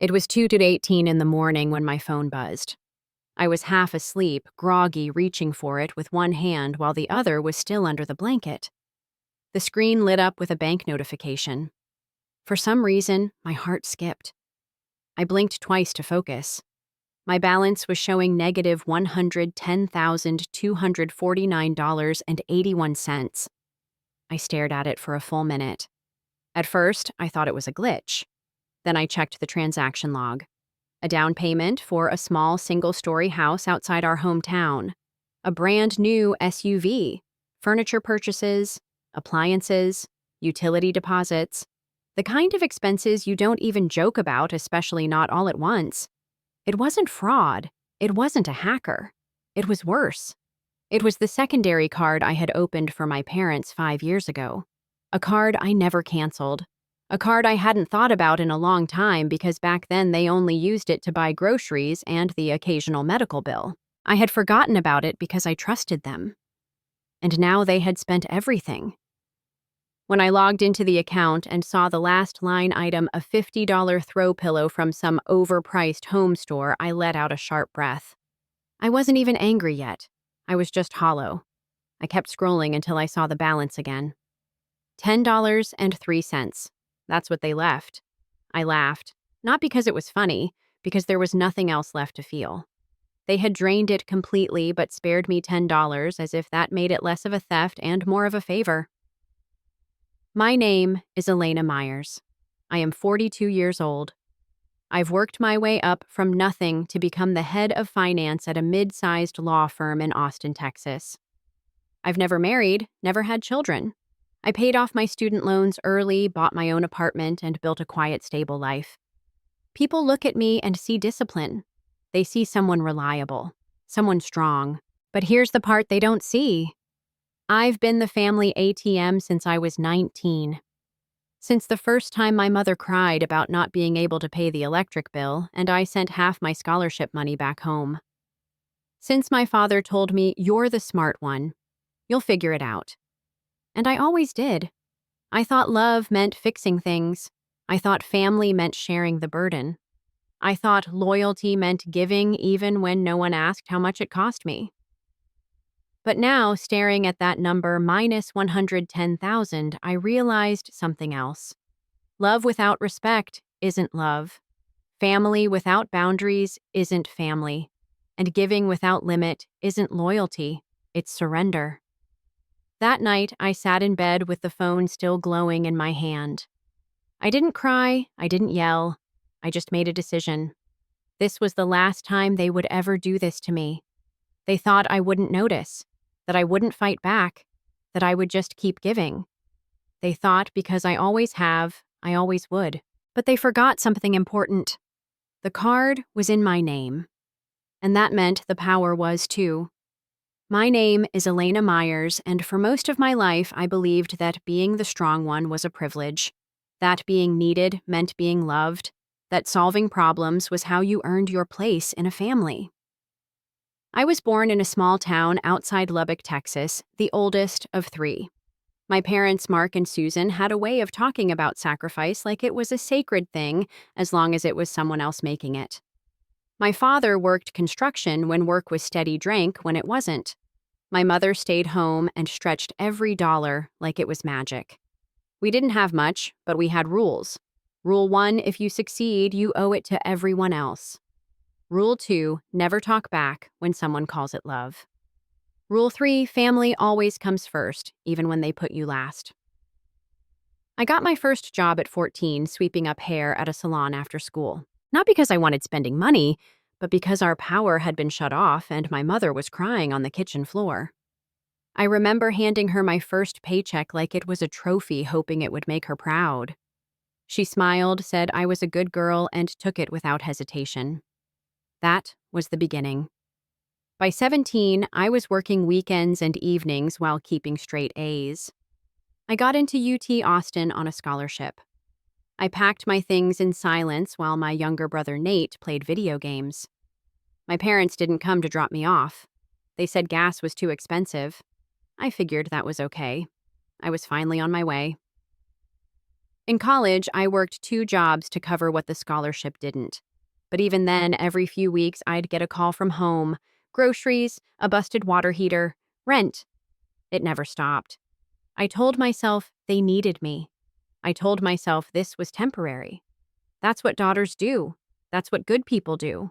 It was 2 to 18 in the morning when my phone buzzed. I was half asleep, groggy, reaching for it with one hand while the other was still under the blanket. The screen lit up with a bank notification. For some reason, my heart skipped. I blinked twice to focus. My balance was showing negative $110,249.81. I stared at it for a full minute. At first, I thought it was a glitch. Then I checked the transaction log. A down payment for a small single-story house outside our hometown. A brand new SUV. Furniture purchases, appliances, utility deposits. The kind of expenses you don't even joke about, especially not all at once. It wasn't fraud. It wasn't a hacker. It was worse. It was the secondary card I had opened for my parents 5 years ago. A card I never canceled. A card I hadn't thought about in a long time because back then they only used it to buy groceries and the occasional medical bill. I had forgotten about it because I trusted them. And now they had spent everything. When I logged into the account and saw the last line item, a $50 throw pillow from some overpriced home store, I let out a sharp breath. I wasn't even angry yet. I was just hollow. I kept scrolling until I saw the balance again. $10.03. That's what they left. I laughed, not because it was funny, because there was nothing else left to feel. They had drained it completely but spared me $10 as if that made it less of a theft and more of a favor. My name is Elena Myers. I am 42 years old. I've worked my way up from nothing to become the head of finance at a mid-sized law firm in Austin, Texas. I've never married, never had children. I paid off my student loans early, bought my own apartment, and built a quiet, stable life. People look at me and see discipline. They see someone reliable, someone strong. But here's the part they don't see. I've been the family ATM since I was 19. Since the first time my mother cried about not being able to pay the electric bill, and I sent half my scholarship money back home. Since my father told me, "You're the smart one. You'll figure it out." And I always did. I thought love meant fixing things. I thought family meant sharing the burden. I thought loyalty meant giving even when no one asked how much it cost me. But now, staring at that number minus 110,000, I realized something else. Love without respect isn't love. Family without boundaries isn't family. And giving without limit isn't loyalty, it's surrender. That night, I sat in bed with the phone still glowing in my hand. I didn't cry, I didn't yell, I just made a decision. This was the last time they would ever do this to me. They thought I wouldn't notice, that I wouldn't fight back, that I would just keep giving. They thought because I always have, I always would. But they forgot something important. The card was in my name. And that meant the power was too. My name is Elena Myers, and for most of my life, I believed that being the strong one was a privilege, that being needed meant being loved, that solving problems was how you earned your place in a family. I was born in a small town outside Lubbock, Texas, the oldest of 3. My parents, Mark and Susan, had a way of talking about sacrifice like it was a sacred thing as long as it was someone else making it. My father worked construction when work was steady drank when it wasn't. My mother stayed home and stretched every dollar like it was magic. We didn't have much, but we had rules. Rule 1, if you succeed, you owe it to everyone else. Rule 2, never talk back when someone calls it love. Rule 3, family always comes first, even when they put you last. I got my first job at 14, sweeping up hair at a salon after school. Not because I wanted spending money, but because our power had been shut off and my mother was crying on the kitchen floor. I remember handing her my first paycheck like it was a trophy, hoping it would make her proud. She smiled, said I was a good girl, and took it without hesitation. That was the beginning. By 17, I was working weekends and evenings while keeping straight A's. I got into UT Austin on a scholarship. I packed my things in silence while my younger brother Nate played video games. My parents didn't come to drop me off. They said gas was too expensive. I figured that was okay. I was finally on my way. In college, I worked 2 jobs to cover what the scholarship didn't. But even then, every few weeks, I'd get a call from home: groceries, a busted water heater, rent. It never stopped. I told myself they needed me. I told myself this was temporary. That's what daughters do. That's what good people do.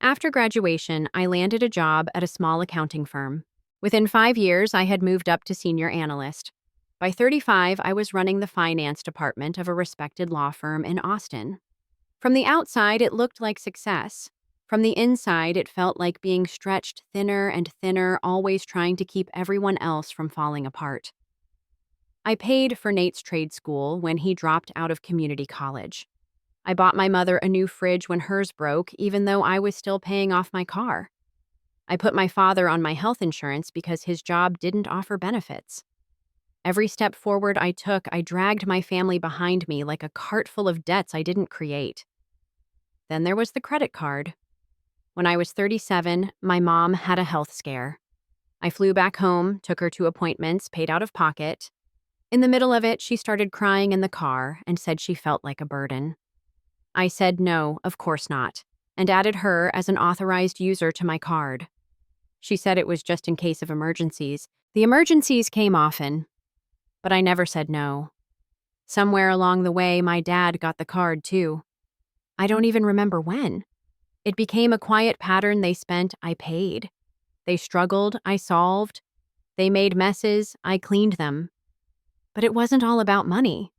After graduation, I landed a job at a small accounting firm. Within 5 years, I had moved up to senior analyst. By 35, I was running the finance department of a respected law firm in Austin. From the outside, it looked like success. From the inside, it felt like being stretched thinner and thinner, always trying to keep everyone else from falling apart. I paid for Nate's trade school when he dropped out of community college. I bought my mother a new fridge when hers broke, even though I was still paying off my car. I put my father on my health insurance because his job didn't offer benefits. Every step forward I took, I dragged my family behind me like a cart full of debts I didn't create. Then there was the credit card. When I was 37, my mom had a health scare. I flew back home, took her to appointments, paid out of pocket. In the middle of it, she started crying in the car and said she felt like a burden. I said no, of course not, and added her as an authorized user to my card. She said it was just in case of emergencies. The emergencies came often, but I never said no. Somewhere along the way, my dad got the card too. I don't even remember when. It became a quiet pattern they spent, I paid. They struggled, I solved. They made messes, I cleaned them. But it wasn't all about money.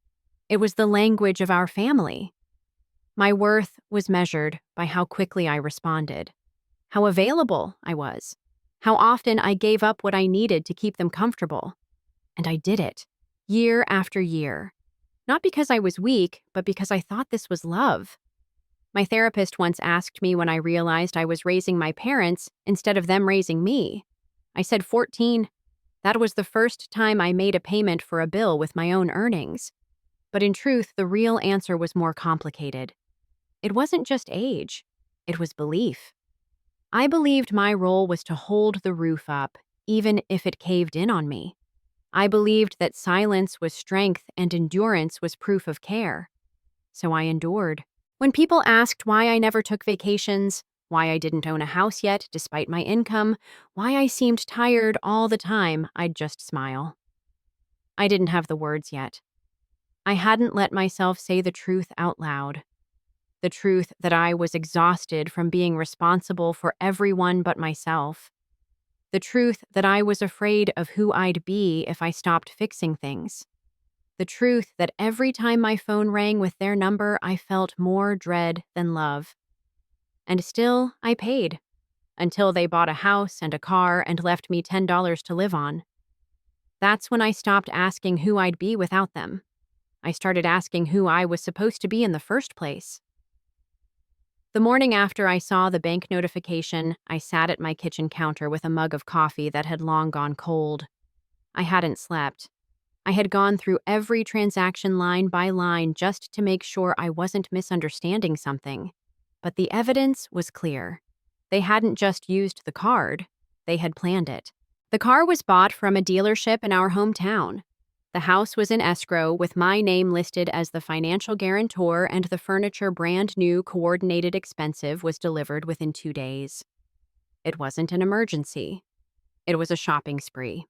It was the language of our family. My worth was measured by how quickly I responded, how available I was, how often I gave up what I needed to keep them comfortable. And I did it, year after year. Not because I was weak, but because I thought this was love. My therapist once asked me when I realized I was raising my parents instead of them raising me. I said 14. That was the first time I made a payment for a bill with my own earnings. But in truth, the real answer was more complicated. It wasn't just age. It was belief. I believed my role was to hold the roof up, even if it caved in on me. I believed that silence was strength and endurance was proof of care. So I endured. When people asked why I never took vacations, why I didn't own a house yet despite my income, why I seemed tired all the time, I'd just smile. I didn't have the words yet. I hadn't let myself say the truth out loud. The truth that I was exhausted from being responsible for everyone but myself. The truth that I was afraid of who I'd be if I stopped fixing things. The truth that every time my phone rang with their number, I felt more dread than love. And still, I paid. Until they bought a house and a car and left me $10 to live on. That's when I stopped asking who I'd be without them. I started asking who I was supposed to be in the first place. The morning after I saw the bank notification, I sat at my kitchen counter with a mug of coffee that had long gone cold. I hadn't slept. I had gone through every transaction line by line just to make sure I wasn't misunderstanding something. But the evidence was clear. They hadn't just used the card, they had planned it. The car was bought from a dealership in our hometown. The house was in escrow with my name listed as the financial guarantor, and the furniture, brand new, coordinated, expensive, was delivered within 2 days. It wasn't an emergency. It was a shopping spree.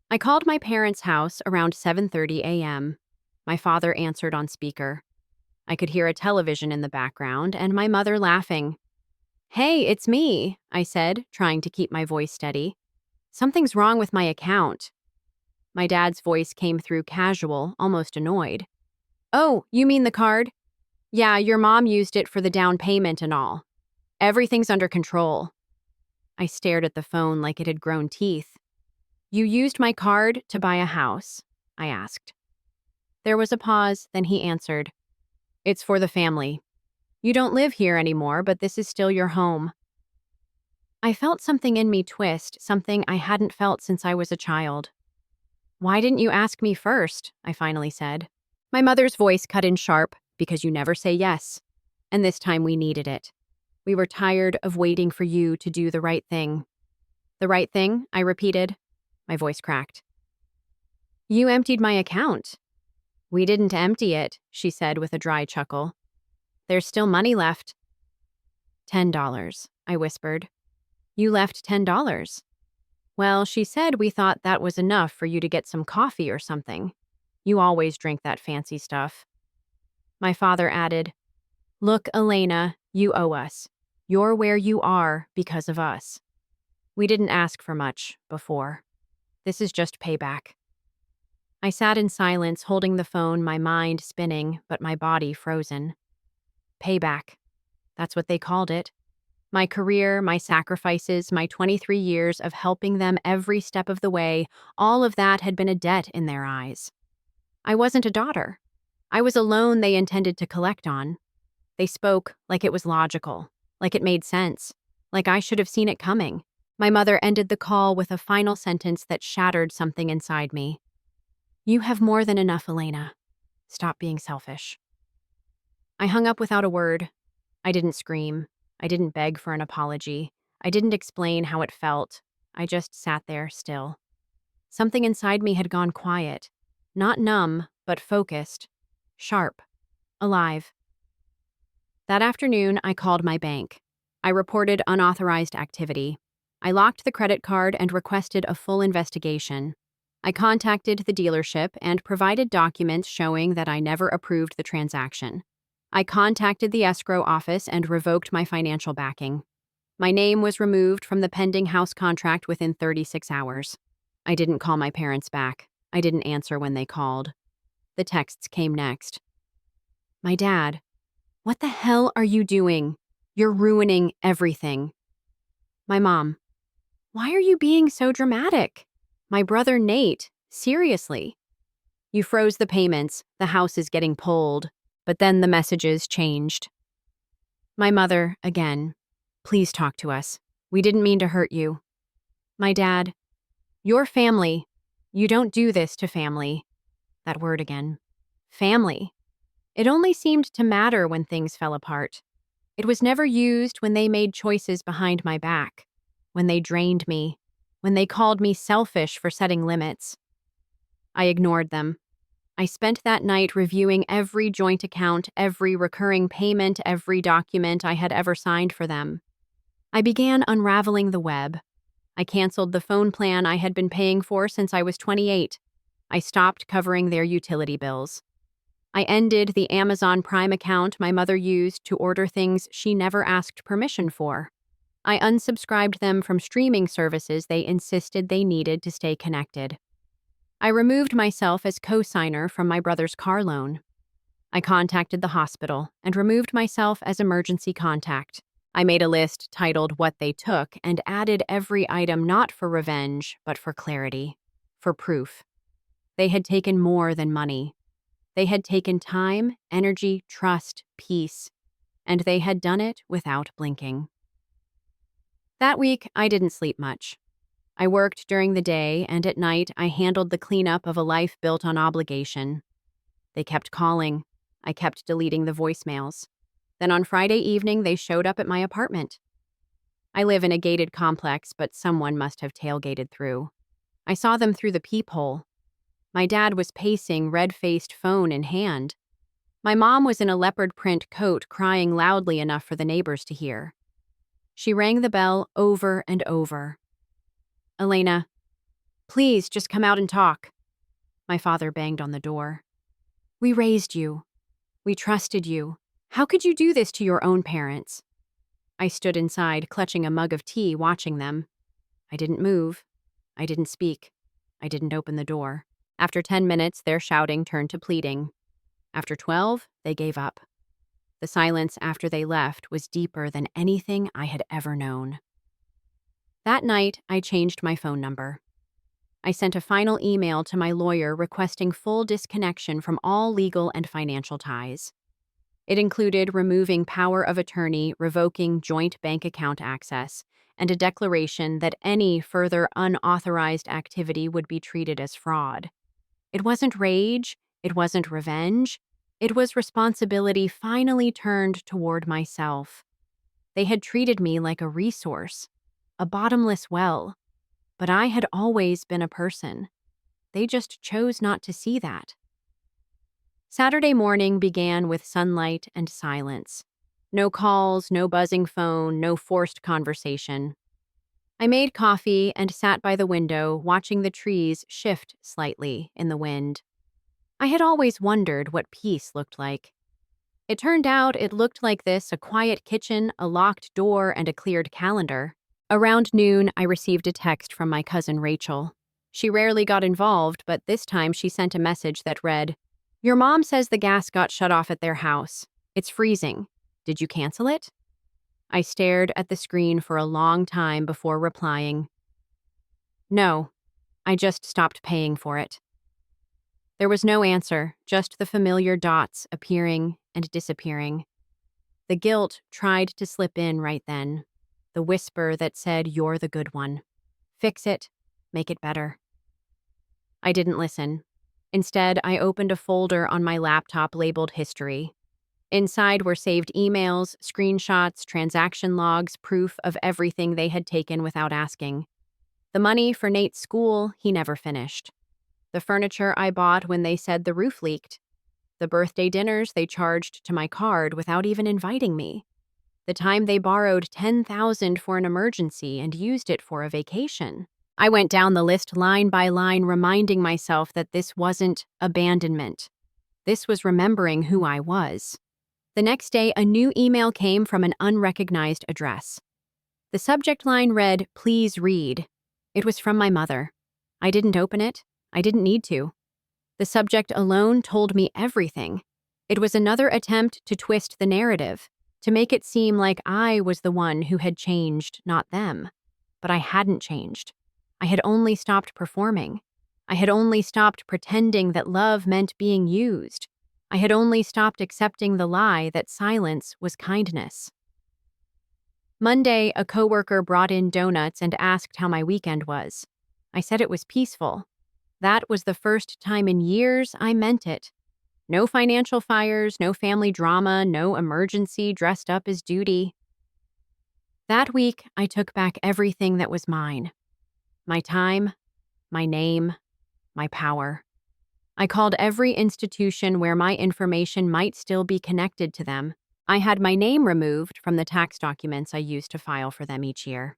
I called my parents' house around 7:30 a.m. My father answered on speaker. I could hear a television in the background and my mother laughing. "Hey, it's me," I said, trying to keep my voice steady. "Something's wrong with my account." My dad's voice came through casual, almost annoyed. "Oh, you mean the card? Yeah, your mom used it for the down payment and all. Everything's under control." I stared at the phone like it had grown teeth. "You used my card to buy a house?" I asked. There was a pause, then he answered. "It's for the family. You don't live here anymore, but this is still your home." I felt something in me twist, something I hadn't felt since I was a child. "Why didn't you ask me first?" I finally said. My mother's voice cut in sharp, "Because you never say yes. And this time we needed it. We were tired of waiting for you to do the right thing." "The right thing?" I repeated. My voice cracked. "You emptied my account." We didn't empty it, she said with a dry chuckle. There's still money left. $10, I whispered. You left $10. Well, she said we thought that was enough for you to get some coffee or something. You always drink that fancy stuff. My father added, Look, Elena, you owe us. You're where you are because of us. We didn't ask for much before. This is just payback. I sat in silence, holding the phone, my mind spinning, but my body frozen. Payback. That's what they called it. My career, my sacrifices, my 23 years of helping them every step of the way, all of that had been a debt in their eyes. I wasn't a daughter. I was a loan they intended to collect on. They spoke like it was logical, like it made sense, like I should have seen it coming. My mother ended the call with a final sentence that shattered something inside me. You have more than enough, Elena. Stop being selfish. I hung up without a word. I didn't scream. I didn't beg for an apology. I didn't explain how it felt. I just sat there still. Something inside me had gone quiet. Not numb, but focused. Sharp. Alive. That afternoon, I called my bank. I reported unauthorized activity. I locked the credit card and requested a full investigation. I contacted the dealership and provided documents showing that I never approved the transaction. I contacted the escrow office and revoked my financial backing. My name was removed from the pending house contract within 36 hours. I didn't call my parents back. I didn't answer when they called. The texts came next. My dad, what the hell are you doing? You're ruining everything. My mom, why are you being so dramatic? My brother Nate, seriously. You froze the payments, the house is getting pulled, but then the messages changed. My mother, again, please talk to us. We didn't mean to hurt you. My dad, your family. You don't do this to family. That word again. Family. It only seemed to matter when things fell apart. It was never used when they made choices behind my back, when they drained me, when they called me selfish for setting limits. I ignored them. I spent that night reviewing every joint account, every recurring payment, every document I had ever signed for them. I began unraveling the web. I canceled the phone plan I had been paying for since I was 28. I stopped covering their utility bills. I ended the Amazon Prime account my mother used to order things she never asked permission for. I unsubscribed them from streaming services they insisted they needed to stay connected. I removed myself as co-signer from my brother's car loan. I contacted the hospital and removed myself as emergency contact. I made a list titled What They Took and added every item not for revenge, but for clarity, for proof. They had taken more than money. They had taken time, energy, trust, peace, and they had done it without blinking. That week, I didn't sleep much. I worked during the day, and at night, I handled the cleanup of a life built on obligation. They kept calling. I kept deleting the voicemails. Then on Friday evening, they showed up at my apartment. I live in a gated complex, but someone must have tailgated through. I saw them through the peephole. My dad was pacing, red-faced, phone in hand. My mom was in a leopard print coat, crying loudly enough for the neighbors to hear. She rang the bell over and over. Elena, please just come out and talk. My father banged on the door. We raised you. We trusted you. How could you do this to your own parents? I stood inside, clutching a mug of tea, watching them. I didn't move. I didn't speak. I didn't open the door. After 10 minutes, their shouting turned to pleading. After 12, they gave up. The silence after they left was deeper than anything I had ever known. That night, I changed my phone number. I sent a final email to my lawyer requesting full disconnection from all legal and financial ties. It included removing power of attorney, revoking joint bank account access, and a declaration that any further unauthorized activity would be treated as fraud. It wasn't rage, it wasn't revenge, it was responsibility finally turned toward myself. They had treated me like a resource, a bottomless well, but I had always been a person. They just chose not to see that. Saturday morning began with sunlight and silence. No calls, no buzzing phone, no forced conversation. I made coffee and sat by the window, watching the trees shift slightly in the wind. I had always wondered what peace looked like. It turned out it looked like this: a quiet kitchen, a locked door, and a cleared calendar. Around noon, I received a text from my cousin Rachel. She rarely got involved, but this time she sent a message that read, "Your mom says the gas got shut off at their house. It's freezing. Did you cancel it?" I stared at the screen for a long time before replying, "No, I just stopped paying for it." There was no answer, just the familiar dots appearing and disappearing. The guilt tried to slip in right then, the whisper that said, "You're the good one. Fix it, make it better." I didn't listen. Instead, I opened a folder on my laptop labeled History. Inside were saved emails, screenshots, transaction logs, proof of everything they had taken without asking. The money for Nate's school he never finished. The furniture I bought when they said the roof leaked. The birthday dinners they charged to my card without even inviting me. The time they borrowed $10,000 for an emergency and used it for a vacation. I went down the list line by line, reminding myself that this wasn't abandonment. This was remembering who I was. The next day, a new email came from an unrecognized address. The subject line read, "Please read." It was from my mother. I didn't open it. I didn't need to. The subject alone told me everything. It was another attempt to twist the narrative, to make it seem like I was the one who had changed, not them. But I hadn't changed. I had only stopped performing. I had only stopped pretending that love meant being used. I had only stopped accepting the lie that silence was kindness. Monday, a coworker brought in donuts and asked how my weekend was. I said it was peaceful. That was the first time in years I meant it. No financial fires, no family drama, no emergency dressed up as duty. That week, I took back everything that was mine. My time, my name, my power. I called every institution where my information might still be connected to them. I had my name removed from the tax documents I used to file for them each year.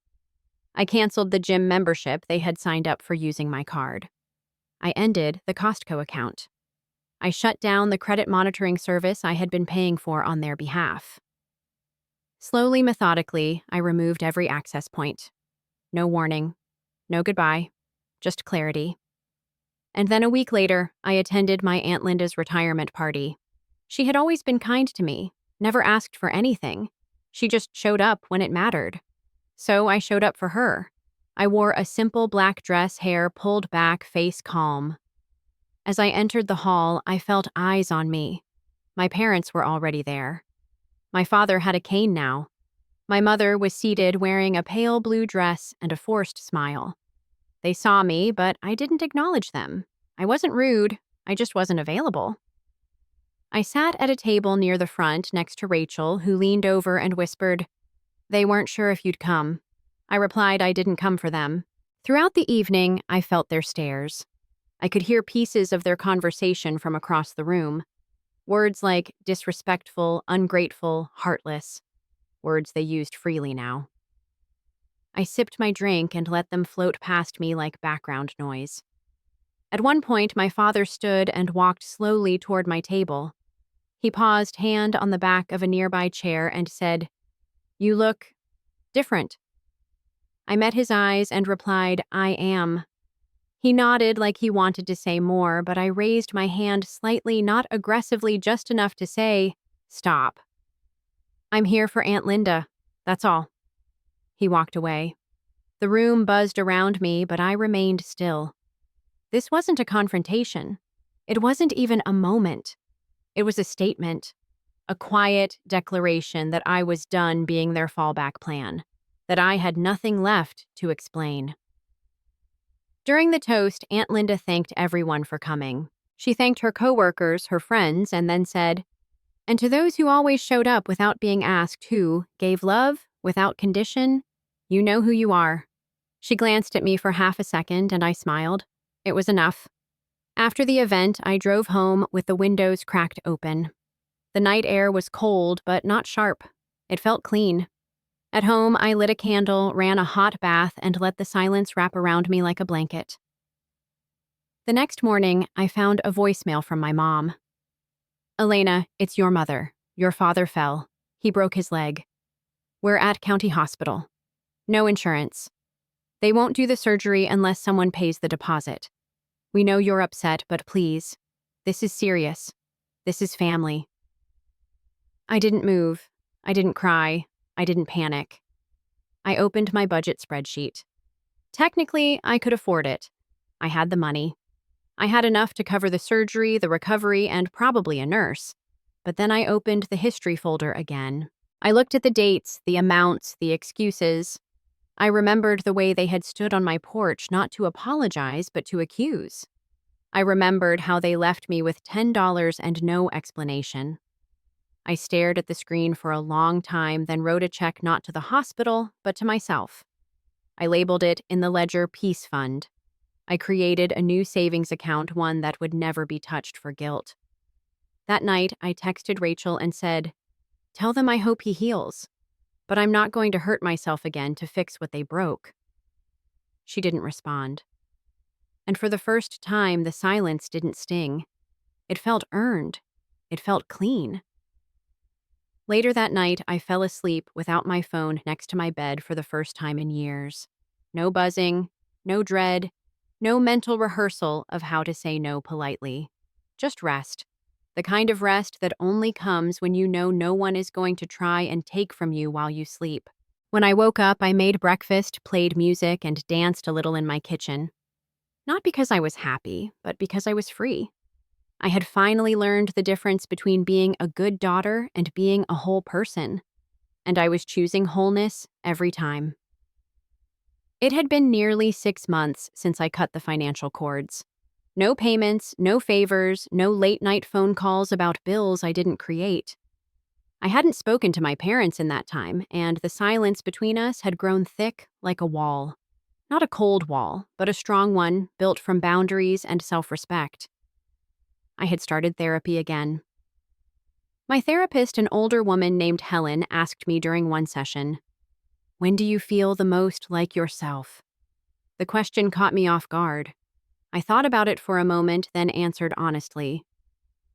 I canceled the gym membership they had signed up for using my card. I ended the Costco account. I shut down the credit monitoring service I had been paying for on their behalf. Slowly, methodically, I removed every access point. No warning, no goodbye, just clarity. And then a week later, I attended my Aunt Linda's retirement party. She had always been kind to me, never asked for anything. She just showed up when it mattered. So I showed up for her. I wore a simple black dress, hair pulled back, face calm. As I entered the hall, I felt eyes on me. My parents were already there. My father had a cane now. My mother was seated wearing a pale blue dress and a forced smile. They saw me, but I didn't acknowledge them. I wasn't rude, I just wasn't available. I sat at a table near the front next to Rachel, who leaned over and whispered, "They weren't sure if you'd come." I replied I didn't come for them. Throughout the evening, I felt their stares. I could hear pieces of their conversation from across the room. Words like disrespectful, ungrateful, heartless. Words they used freely now. I sipped my drink and let them float past me like background noise. At one point, my father stood and walked slowly toward my table. He paused, hand on the back of a nearby chair, and said, "You look different." I met his eyes and replied, "I am." He nodded like he wanted to say more, but I raised my hand slightly, not aggressively, just enough to say, "Stop. I'm here for Aunt Linda. That's all." He walked away. The room buzzed around me, but I remained still. This wasn't a confrontation. It wasn't even a moment. It was a statement, a quiet declaration that I was done being their fallback plan, that I had nothing left to explain. During the toast, Aunt Linda thanked everyone for coming. She thanked her coworkers, her friends, and then said, "And to those who always showed up without being asked, who gave love without condition, you know who you are." She glanced at me for half a second, and I smiled. It was enough. After the event, I drove home with the windows cracked open. The night air was cold, but not sharp. It felt clean. At home, I lit a candle, ran a hot bath, and let the silence wrap around me like a blanket. The next morning, I found a voicemail from my mom. "Elena, it's your mother. Your father fell. He broke his leg. We're at County Hospital. No insurance. They won't do the surgery unless someone pays the deposit. We know you're upset, but please. This is serious. This is family." I didn't move. I didn't cry. I didn't panic. I opened my budget spreadsheet. Technically, I could afford it. I had the money. I had enough to cover the surgery, the recovery, and probably a nurse. But then I opened the history folder again. I looked at the dates, the amounts, the excuses. I remembered the way they had stood on my porch not to apologize, but to accuse. I remembered how they left me with $10 and no explanation. I stared at the screen for a long time, then wrote a check not to the hospital, but to myself. I labeled it in the ledger Peace Fund. I created a new savings account, one that would never be touched for guilt. That night, I texted Rachel and said, "Tell them I hope he heals, but I'm not going to hurt myself again to fix what they broke." She didn't respond. And for the first time, the silence didn't sting. It felt earned. It felt clean. Later that night, I fell asleep without my phone next to my bed for the first time in years. No buzzing, no dread, no mental rehearsal of how to say no politely. Just rest. The kind of rest that only comes when you know no one is going to try and take from you while you sleep. When I woke up, I made breakfast, played music, and danced a little in my kitchen. Not because I was happy, but because I was free. I had finally learned the difference between being a good daughter and being a whole person, and I was choosing wholeness every time. It had been nearly 6 months since I cut the financial cords. No payments, no favors, no late-night phone calls about bills I didn't create. I hadn't spoken to my parents in that time, and the silence between us had grown thick like a wall. Not a cold wall, but a strong one built from boundaries and self-respect. I had started therapy again. My therapist, an older woman named Helen, asked me during one session, "When do you feel the most like yourself?" The question caught me off guard. I thought about it for a moment, then answered honestly,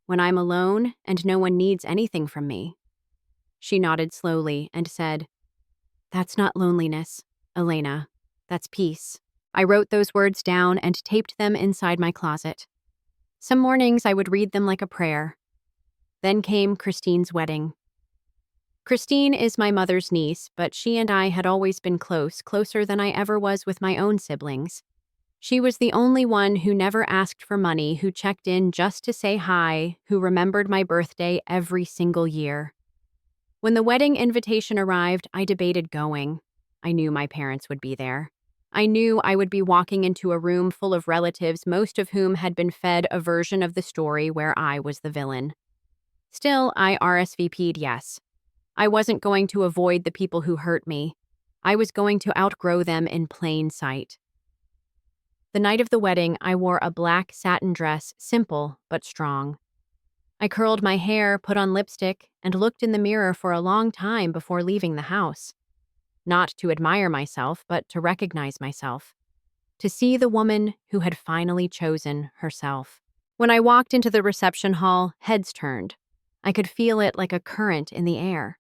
"When I'm alone and no one needs anything from me." She nodded slowly and said, "That's not loneliness, Elena. That's peace." I wrote those words down and taped them inside my closet. Some mornings I would read them like a prayer. Then came Christine's wedding. Christine is my mother's niece, but she and I had always been close, closer than I ever was with my own siblings. She was the only one who never asked for money, who checked in just to say hi, who remembered my birthday every single year. When the wedding invitation arrived, I debated going. I knew my parents would be there. I knew I would be walking into a room full of relatives, most of whom had been fed a version of the story where I was the villain. Still, I RSVP'd yes. I wasn't going to avoid the people who hurt me. I was going to outgrow them in plain sight. The night of the wedding, I wore a black satin dress, simple but strong. I curled my hair, put on lipstick, and looked in the mirror for a long time before leaving the house. Not to admire myself, but to recognize myself. To see the woman who had finally chosen herself. When I walked into the reception hall, heads turned. I could feel it like a current in the air.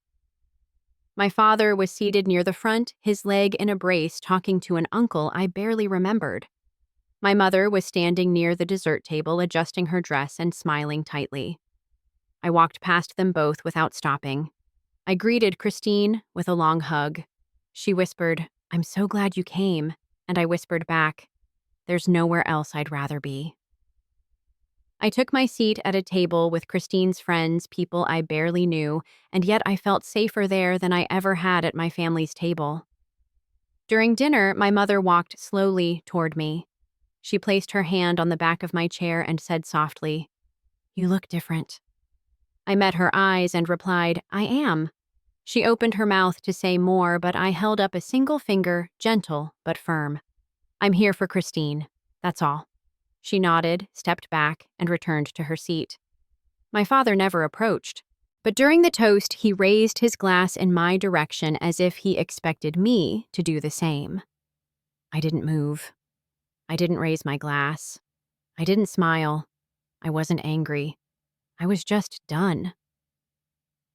My father was seated near the front, his leg in a brace, talking to an uncle I barely remembered. My mother was standing near the dessert table, adjusting her dress and smiling tightly. I walked past them both without stopping. I greeted Christine with a long hug. She whispered, "I'm so glad you came," and I whispered back, "There's nowhere else I'd rather be." I took my seat at a table with Christine's friends, people I barely knew, and yet I felt safer there than I ever had at my family's table. During dinner, my mother walked slowly toward me. She placed her hand on the back of my chair and said softly, "You look different." I met her eyes and replied, "I am." She opened her mouth to say more, but I held up a single finger, gentle but firm. "I'm here for Christine. That's all." She nodded, stepped back, and returned to her seat. My father never approached, but during the toast, he raised his glass in my direction as if he expected me to do the same. I didn't move. I didn't raise my glass. I didn't smile. I wasn't angry. I was just done.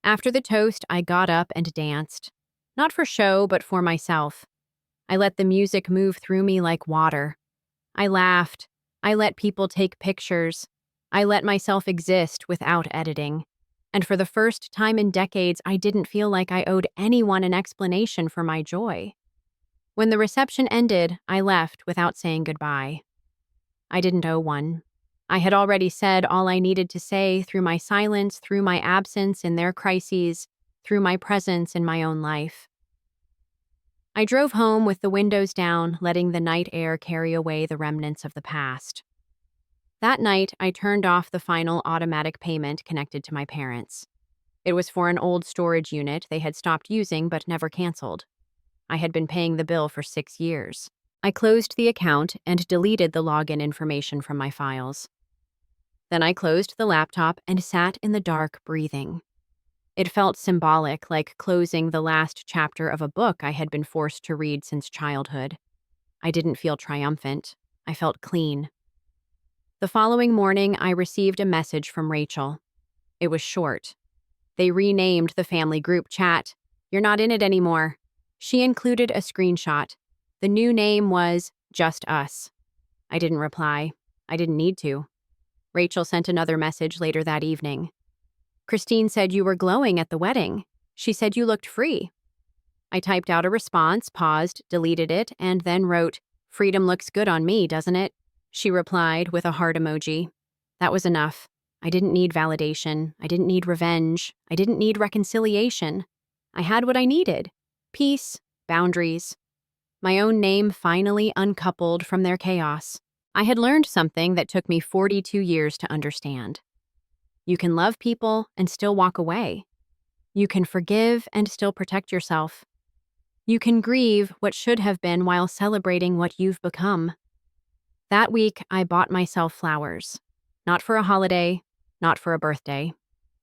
After the toast, I got up and danced. Not for show, but for myself. I let the music move through me like water. I laughed. I let people take pictures. I let myself exist without editing. And for the first time in decades, I didn't feel like I owed anyone an explanation for my joy. When the reception ended, I left without saying goodbye. I didn't owe one. I had already said all I needed to say through my silence, through my absence in their crises, through my presence in my own life. I drove home with the windows down, letting the night air carry away the remnants of the past. That night, I turned off the final automatic payment connected to my parents. It was for an old storage unit they had stopped using but never canceled. I had been paying the bill for 6 years. I closed the account and deleted the login information from my files. Then I closed the laptop and sat in the dark, breathing. It felt symbolic, like closing the last chapter of a book I had been forced to read since childhood. I didn't feel triumphant. I felt clean. The following morning, I received a message from Rachel. It was short. They renamed the family group chat. "You're not in it anymore." She included a screenshot. The new name was Just Us. I didn't reply. I didn't need to. Rachel sent another message later that evening. "Christine said you were glowing at the wedding. She said you looked free." I typed out a response, paused, deleted it, and then wrote, "Freedom looks good on me, doesn't it?" She replied with a heart emoji. That was enough. I didn't need validation. I didn't need revenge. I didn't need reconciliation. I had what I needed. Peace, boundaries. My own name finally uncoupled from their chaos. I had learned something that took me 42 years to understand. You can love people and still walk away. You can forgive and still protect yourself. You can grieve what should have been while celebrating what you've become. That week, I bought myself flowers. Not for a holiday, not for a birthday,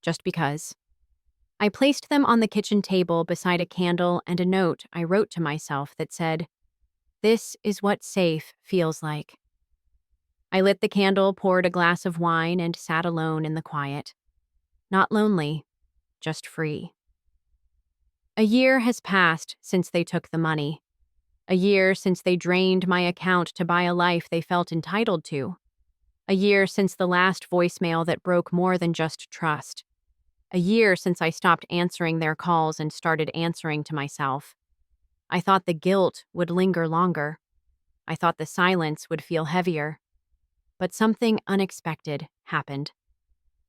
just because. I placed them on the kitchen table beside a candle and a note I wrote to myself that said, "This is what safe feels like." I lit the candle, poured a glass of wine, and sat alone in the quiet. Not lonely, just free. A year has passed since they took the money. A year since they drained my account to buy a life they felt entitled to. A year since the last voicemail that broke more than just trust. A year since I stopped answering their calls and started answering to myself. I thought the guilt would linger longer. I thought the silence would feel heavier. But something unexpected happened.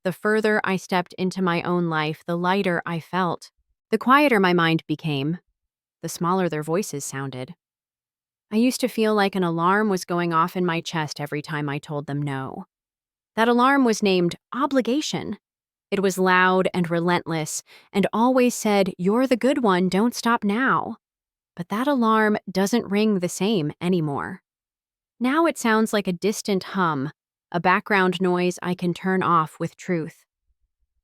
The further I stepped into my own life, the lighter I felt. The quieter my mind became, the smaller their voices sounded. I used to feel like an alarm was going off in my chest every time I told them no. That alarm was named obligation. It was loud and relentless and always said, "You're the good one, don't stop now." But that alarm doesn't ring the same anymore. Now it sounds like a distant hum, a background noise I can turn off with truth.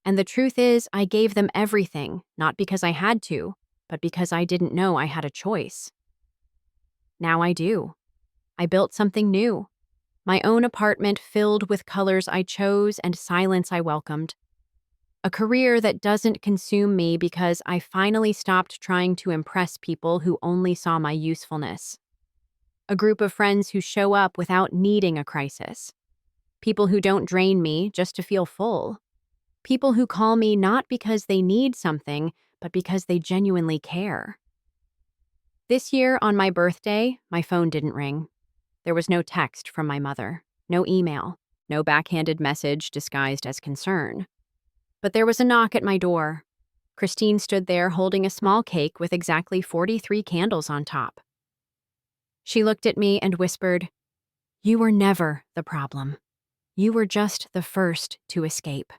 And the truth is, I gave them everything, not because I had to, but because I didn't know I had a choice. Now I do. I built something new. My own apartment filled with colors I chose and silence I welcomed. A career that doesn't consume me because I finally stopped trying to impress people who only saw my usefulness. A group of friends who show up without needing a crisis. People who don't drain me just to feel full. People who call me not because they need something, but because they genuinely care. This year, on my birthday, my phone didn't ring. There was no text from my mother, no email, no backhanded message disguised as concern. But there was a knock at my door. Christine stood there holding a small cake with exactly 43 candles on top. She looked at me and whispered, "You were never the problem. You were just the first to escape."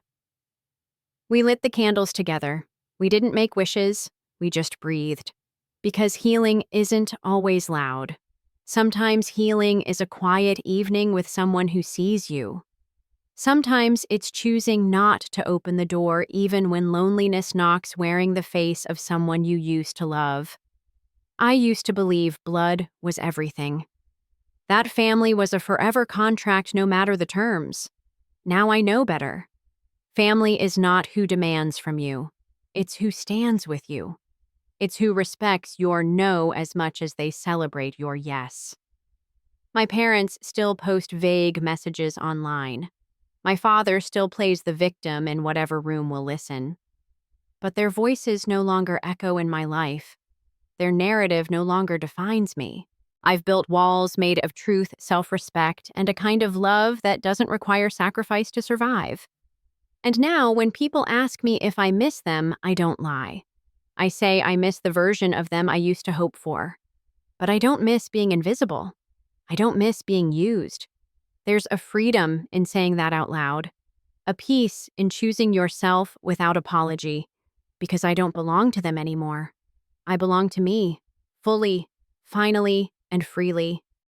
We lit the candles together. We didn't make wishes, we just breathed. Because healing isn't always loud. Sometimes healing is a quiet evening with someone who sees you. Sometimes it's choosing not to open the door even when loneliness knocks, wearing the face of someone you used to love. I used to believe blood was everything. That family was a forever contract no matter the terms. Now I know better. Family is not who demands from you. It's who stands with you. It's who respects your no as much as they celebrate your yes. My parents still post vague messages online. My father still plays the victim in whatever room will listen. But their voices no longer echo in my life. Their narrative no longer defines me. I've built walls made of truth, self-respect, and a kind of love that doesn't require sacrifice to survive. And now, when people ask me if I miss them, I don't lie. I say I miss the version of them I used to hope for. But I don't miss being invisible. I don't miss being used. There's a freedom in saying that out loud, a peace in choosing yourself without apology, because I don't belong to them anymore. I belong to me, fully, finally, and freely.